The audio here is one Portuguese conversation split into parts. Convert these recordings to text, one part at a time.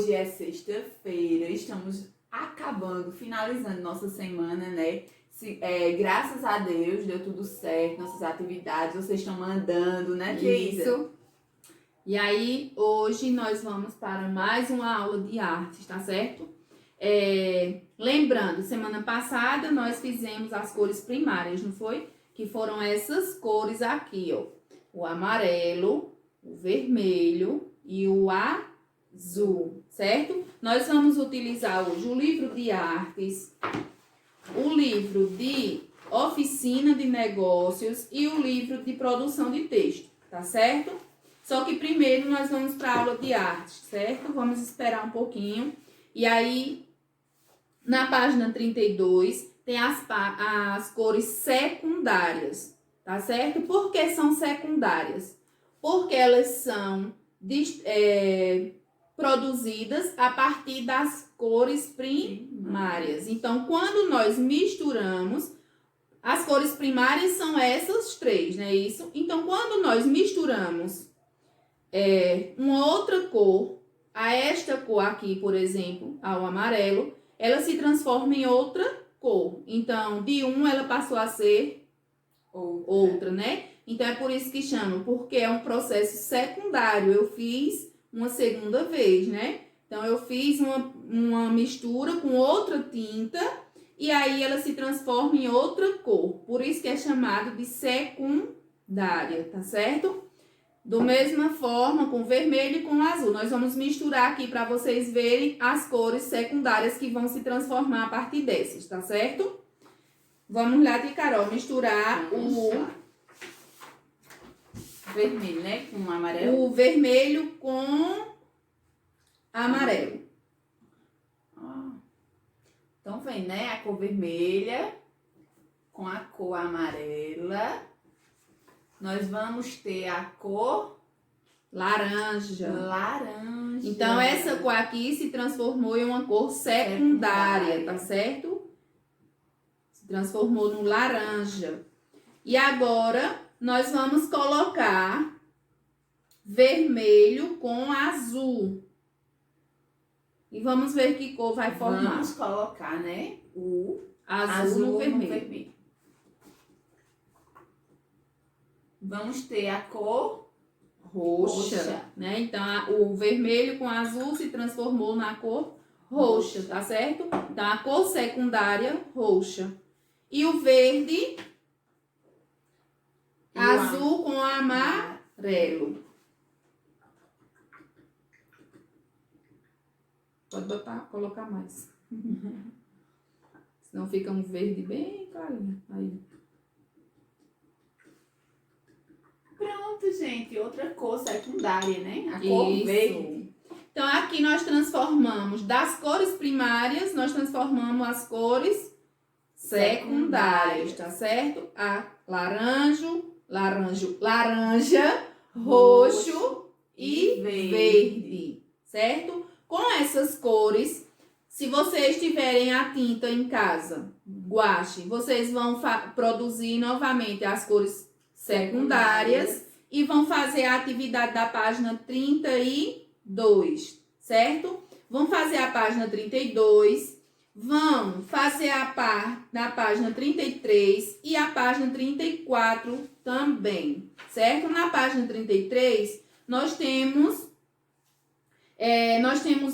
Hoje é sexta-feira, estamos acabando, finalizando nossa semana, né? Graças a Deus deu tudo certo, nossas atividades, vocês estão mandando, né, querida? Isso. E aí, hoje nós vamos para mais uma aula de artes, tá certo? Lembrando, semana passada nós fizemos as cores primárias, não foi? Que foram essas cores aqui, ó. O amarelo, o vermelho e o azul, certo? Nós vamos utilizar hoje o livro de artes, o livro de oficina de negócios e o livro de produção de texto, tá certo? Só que primeiro nós vamos para a aula de artes, certo? Vamos esperar um pouquinho. E aí, na página 32, tem as cores secundárias, tá certo? Por que são secundárias? Porque elas são produzidas a partir das cores primárias. Então, quando nós misturamos, as cores primárias são essas três, não é isso? Então, quando nós misturamos uma outra cor a esta cor aqui, por exemplo, ao amarelo, ela se transforma em outra cor. Então, de um ela passou a ser outra, né? Então, é por isso que chamam, porque é um processo secundário. Eu fiz uma segunda vez, né? Então, eu fiz uma mistura com outra tinta e aí ela se transforma em outra cor. Por isso que é chamado de secundária, tá certo? Da mesma forma, com vermelho e com azul. Nós vamos misturar aqui para vocês verem as cores secundárias que vão se transformar a partir dessas, tá certo? Vamos lá, Tia Carol, misturar o vermelho, né? Com amarelo. O vermelho com amarelo. Então vem, né? A cor vermelha com a cor amarela. Nós vamos ter a cor laranja. Então, essa cor aqui se transformou em uma cor secundária, tá certo? Se transformou no laranja. E agora, nós vamos colocar vermelho com azul. E vamos ver que cor vai formar. Vamos colocar, né? O azul no vermelho. Vamos ter a cor roxa, né? Então, o vermelho com azul se transformou na cor roxa, tá certo? Então, a cor secundária, roxa. E o verde, azul com amarelo. Pode colocar mais. Senão fica um verde bem clarinho. Aí. Pronto, gente. Outra cor secundária, né? A cor verde. Então, aqui nós transformamos das cores primárias, nós transformamos as cores secundárias, tá certo? A laranja, roxo e verde, certo? Com essas cores, se vocês tiverem a tinta em casa, guache, vocês vão produzir novamente as cores secundárias e vão fazer a atividade da página 32, certo? Vão fazer a página 32, vão fazer na página 33 e a página 34 também, certo? Na página 33, nós temos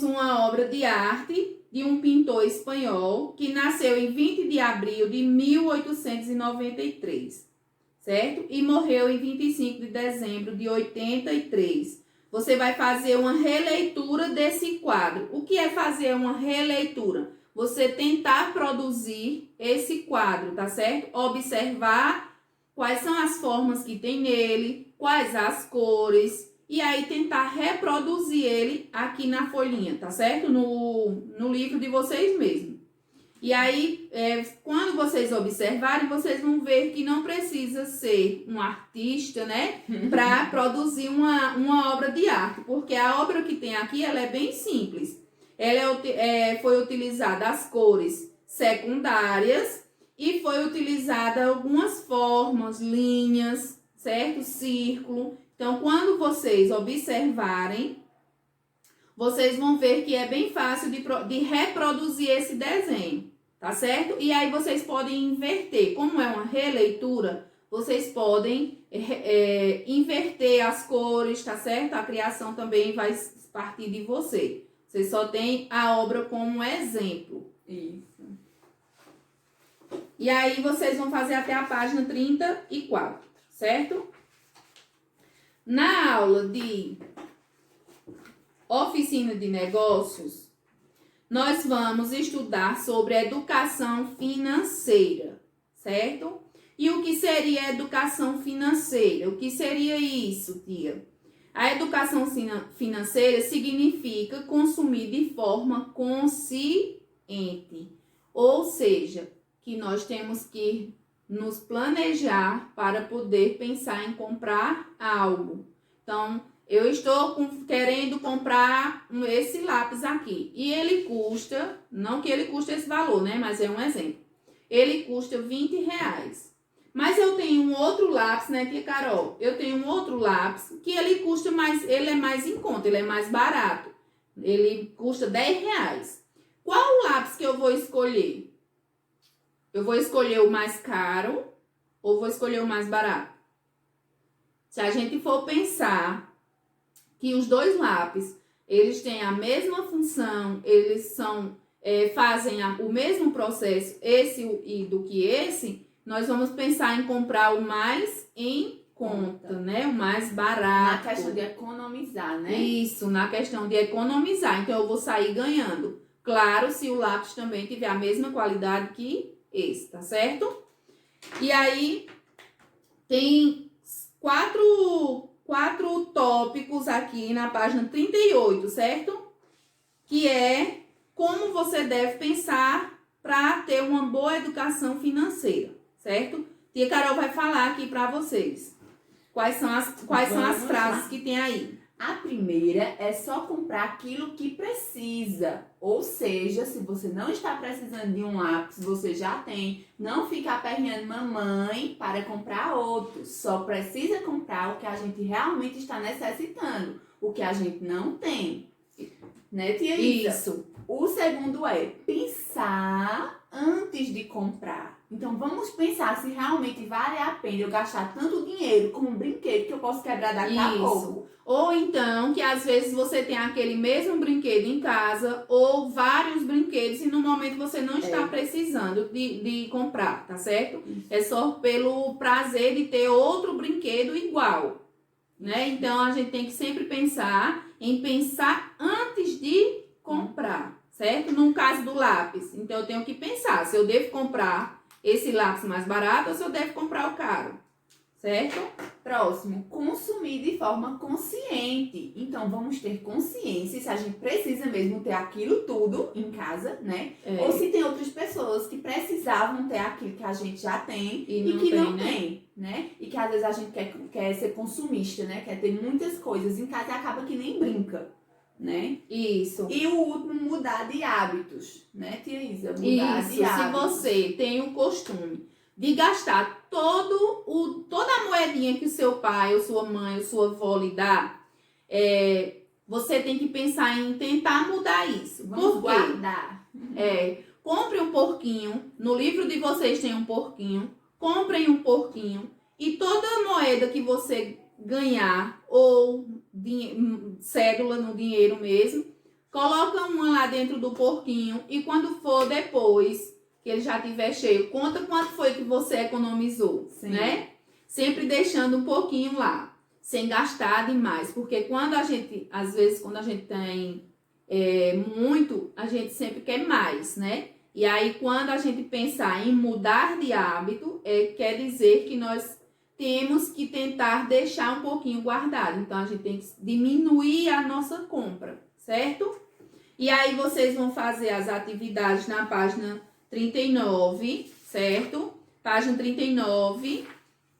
uma obra de arte de um pintor espanhol que nasceu em 20 de abril de 1893. Certo? E morreu em 25 de dezembro de 83. Você vai fazer uma releitura desse quadro. O que é fazer uma releitura? Você tentar produzir esse quadro, tá certo? Observar quais são as formas que tem nele, quais as cores, e aí tentar reproduzir ele aqui na folhinha, tá certo? No livro de vocês mesmos. E aí, quando vocês observarem, vocês vão ver que não precisa ser um artista, né? Para produzir uma obra de arte. Porque a obra que tem aqui, ela é bem simples. Ela foi utilizada as cores secundárias e foi utilizada algumas formas, linhas, certo? Círculo. Então, quando vocês observarem, vocês vão ver que é bem fácil de reproduzir esse desenho, tá certo? E aí vocês podem inverter. Como é uma releitura, vocês podem inverter as cores, tá certo? A criação também vai partir de você. Você só tem a obra como exemplo. Isso. E aí vocês vão fazer até a página 34, certo? Na aula de oficina de negócios, nós vamos estudar sobre educação financeira, certo? E o que seria educação financeira? O que seria isso, tia? A educação financeira significa consumir de forma consciente, ou seja, que nós temos que nos planejar para poder pensar em comprar algo. Então, eu estou querendo comprar esse lápis aqui. E ele custa, não que ele custe esse valor, né? Mas é um exemplo. Ele custa R$20. Mas eu tenho um outro lápis, né, tia Carol? Eu tenho um outro lápis que ele custa mais, ele é mais em conta, ele é mais barato. Ele custa R$10. Qual o lápis que eu vou escolher? Eu vou escolher o mais caro ou vou escolher o mais barato? Se a gente for pensar que os dois lápis, eles têm a mesma função, eles fazem o mesmo processo, esse do que esse, nós vamos pensar em comprar o mais em conta, né? O mais barato. Na questão de economizar, né? Isso, na questão de economizar. Então, eu vou sair ganhando. Claro, se o lápis também tiver a mesma qualidade que esse, tá certo? E aí, tem quatro tópicos aqui na página 38, certo? Que é como você deve pensar para ter uma boa educação financeira, certo? Tia Carol vai falar aqui para vocês. Quais são as frases que tem aí? A primeira é só comprar aquilo que precisa. Ou seja, se você não está precisando de um lápis, você já tem. Não fica aperreando mamãe para comprar outro. Só precisa comprar o que a gente realmente está necessitando. O que a gente não tem. Né, tia Isa? Isso. O segundo é pensar antes de comprar. Então, vamos pensar se realmente vale a pena eu gastar tanto dinheiro com um brinquedo que eu posso quebrar daqui a pouco. Ou então, que às vezes você tem aquele mesmo brinquedo em casa ou vários brinquedos e no momento você não está precisando de comprar, tá certo? Isso. É só pelo prazer de ter outro brinquedo igual, né? Então, a gente tem que sempre pensar antes de comprar, certo? No caso do lápis, então eu tenho que pensar se eu devo comprar esse lápis mais barato ou se eu devo comprar o caro, certo? Próximo, consumir de forma consciente. Então, vamos ter consciência se a gente precisa mesmo ter aquilo tudo em casa, né? Ou se tem outras pessoas que precisavam ter aquilo que a gente já tem e que não tem, né? E que às vezes a gente quer ser consumista, né? Quer ter muitas coisas em casa e acaba que nem brinca, né? Isso. E o último, mudar de hábitos, né, tia Isa? Mudar de hábitos. Se você tem o costume de gastar toda a moedinha que o seu pai, ou sua mãe, ou sua avó lhe dá, você tem que pensar em tentar mudar isso. Vamos guardar. Compre um porquinho. No livro de vocês tem um porquinho. Comprem um porquinho. E toda moeda que você ganhar, ou cédula no dinheiro mesmo, coloca uma lá dentro do porquinho. E quando for depois que ele já estiver cheio, conta quanto foi que você economizou, né? Sempre deixando um pouquinho lá, sem gastar demais. Porque às vezes, quando a gente tem muito, a gente sempre quer mais, né? E aí, quando a gente pensar em mudar de hábito, quer dizer que nós temos que tentar deixar um pouquinho guardado. Então, a gente tem que diminuir a nossa compra, certo? E aí, vocês vão fazer as atividades na página 39, certo? Página 39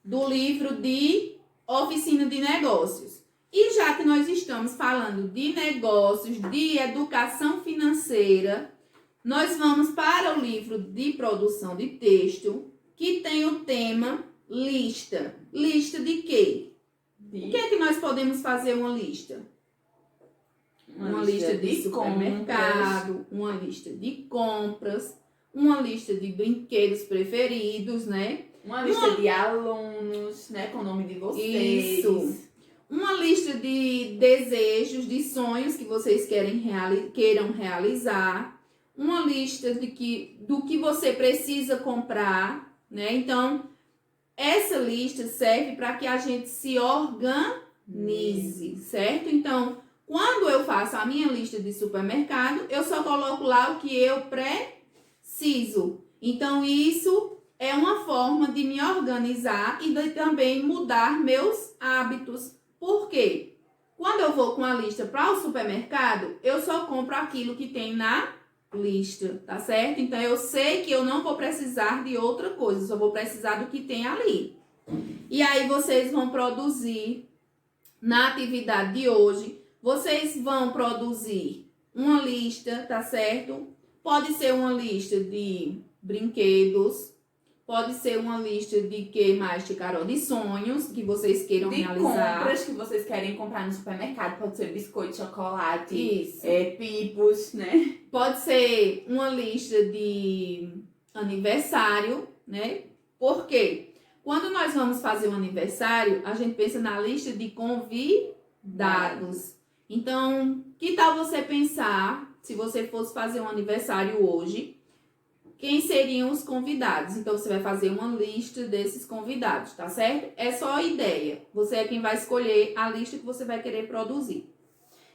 do livro de Oficina de Negócios. E já que nós estamos falando de negócios, de educação financeira, nós vamos para o livro de produção de texto, que tem o tema lista. Lista de quê? O que é que nós podemos fazer uma lista? uma lista de supermercado, uma lista de compras, uma lista de brinquedos preferidos, né? Uma lista de alunos, né? Com o nome de vocês. Isso. Uma lista de desejos, de sonhos que vocês queiram realizar. Uma lista do que você precisa comprar, né? Então, essa lista serve para que a gente se organize, certo? Então, quando eu faço a minha lista de supermercado, eu só coloco lá o que eu preciso. Então, isso é uma forma de me organizar e de também mudar meus hábitos. Por quê? Quando eu vou com a lista para o supermercado, eu só compro aquilo que tem na lista, tá certo? Então, eu sei que eu não vou precisar de outra coisa, só vou precisar do que tem ali. E aí, vocês vão produzir, na atividade de hoje, vocês vão produzir uma lista, tá certo? Pode ser uma lista de brinquedos, pode ser uma lista de que mais, Carol? De sonhos que vocês queiram realizar. Compras que vocês querem comprar no supermercado. Pode ser biscoito, chocolate, Isso. Pipos, né? Pode ser uma lista de aniversário, né? Por quê? Quando nós vamos fazer um aniversário, a gente pensa na lista de convidados. Então, que tal você pensar, se você fosse fazer um aniversário hoje, quem seriam os convidados? Então, você vai fazer uma lista desses convidados, tá certo? É só a ideia. Você é quem vai escolher a lista que você vai querer produzir.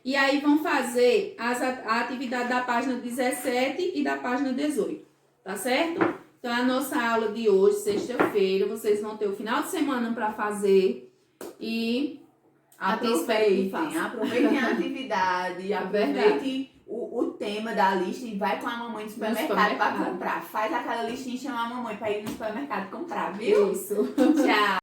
E aí, vão fazer a atividade da página 17 e da página 18, tá certo? Então, a nossa aula de hoje, sexta-feira, vocês vão ter o final de semana para fazer e aproveitem a atividade, aproveitem o tema da lista e vai com a mamãe no supermercado para comprar. Faz aquela listinha e chama a mamãe para ir no supermercado comprar, viu? Isso. Tchau.